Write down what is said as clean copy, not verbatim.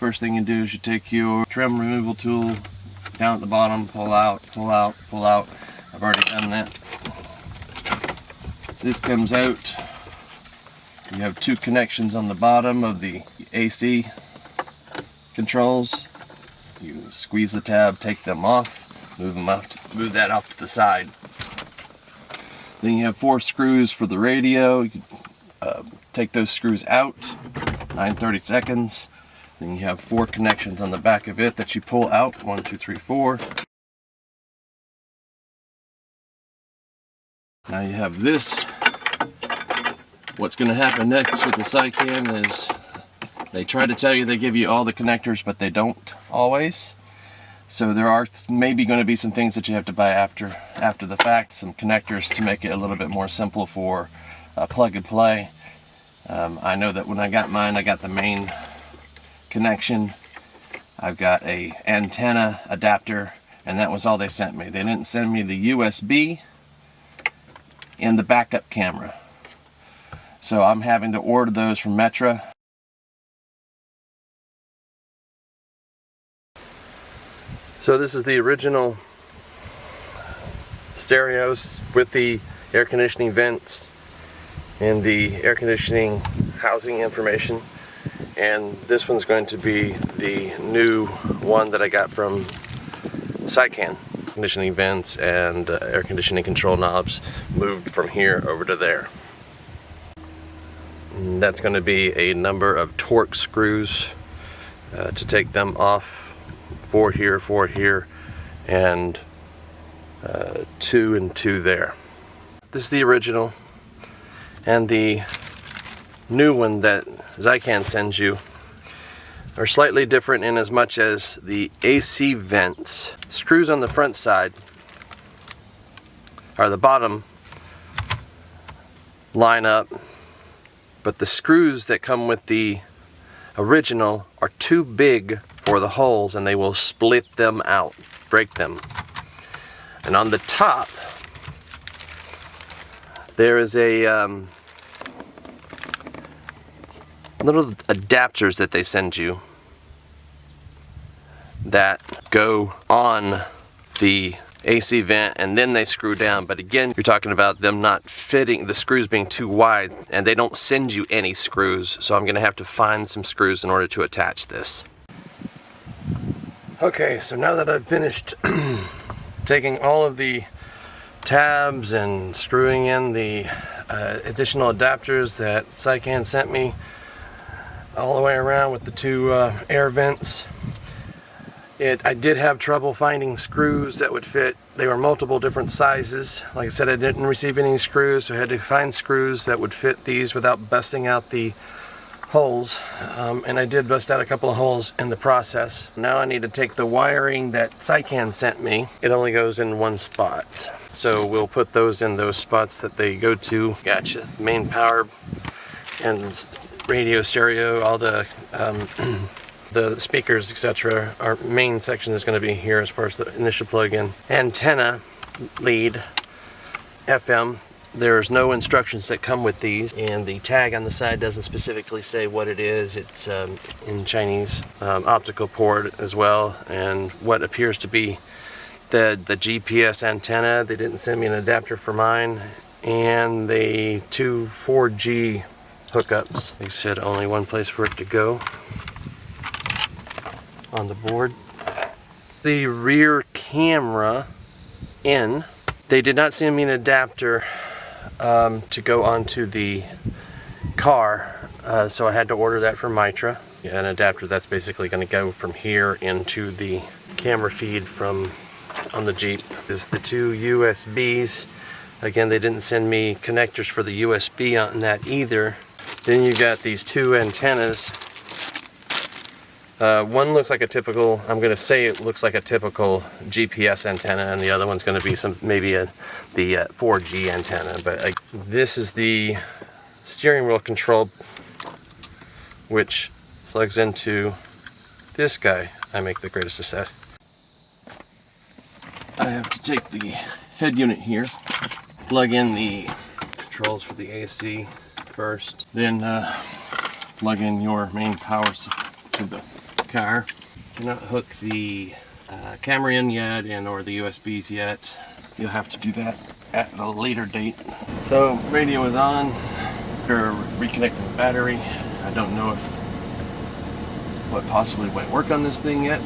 first thing you do is you take your trim removal tool down at the bottom, pull out, pull out, pull out. I've already done that. This comes out. You have two connections on the bottom of the AC controls. You squeeze the tab, take them off, move that off to the side. Then you have 4 screws for the radio. You can take those screws out, 9/32. Then you have 4 connections on the back of it that you pull out, 1, 2, 3, 4. Now you have this. What's going to happen next with the Seicane is they try to tell you they give you all the connectors, but they don't always. So there are maybe going to be some things that you have to buy after the fact, some connectors to make it a little bit more simple for plug and play. I know that when I got mine, I got the main connection. I've got a antenna adapter, and that was all they sent me. They didn't send me the USB and the backup camera. So I'm having to order those from Metra. So this is the original stereos with the air conditioning vents and the air conditioning housing information. And this one's going to be the new one that I got from Seicane. Conditioning vents and air conditioning control knobs moved from here over to there. And that's going to be a number of torque screws to take them off. 4 here, and 2 and 2 there. This is the original, and the new one that Seicane sends you are slightly different in as much as the AC vents. Screws on the front side, or the bottom, line up, but the screws that come with the original are too big for the holes, and they will split them out, break them. And on the top there is a little adapters that they send you that go on the AC vent, and then they screw down. But again, you're talking about them not fitting, the screws being too wide, and they don't send you any screws, so I'm gonna have to find some screws in order to attach this. Okay, so now that I've finished taking all of the tabs and screwing in the additional adapters that Seicane sent me all the way around with the 2 air vents, I did have trouble finding screws that would fit. They were multiple different sizes. Like I said, I didn't receive any screws, so I had to find screws that would fit these without busting out the holes, and I did bust out a couple of holes in the process. Now I need to take the wiring that Seicane sent me. It only goes in one spot, so we'll put those in those spots that they go to. Gotcha. Main power and radio, stereo, all the speakers, etc. Our main section is going to be here as far as the initial plug-in. Antenna lead, FM. There's no instructions that come with these, and the tag on the side doesn't specifically say what it is. It's in Chinese. Optical port as well, and what appears to be the GPS antenna. They didn't send me an adapter for mine, and the 2 4G hookups. They said only one place for it to go on the board. The rear camera in. They did not send me an adapter to go onto the car, so I had to order that from Metra. Yeah, an adapter that's basically going to go from here into the camera feed from on the Jeep. Is the 2 USBs. Again, they didn't send me connectors for the USB on that either. Then you got these 2 antennas. One looks like a typical, I'm going to say it looks like a typical GPS antenna, and the other one's going to be the 4G antenna. But this is the steering wheel control, which plugs into this guy. I make the greatest success. I have to take the head unit here, plug in the controls for the AC first, then plug in your main power to the car. Cannot hook the camera in yet or the USBs yet. You'll have to do that at a later date. So radio is on. We're reconnecting the battery. I don't know if what possibly won't work on this thing yet.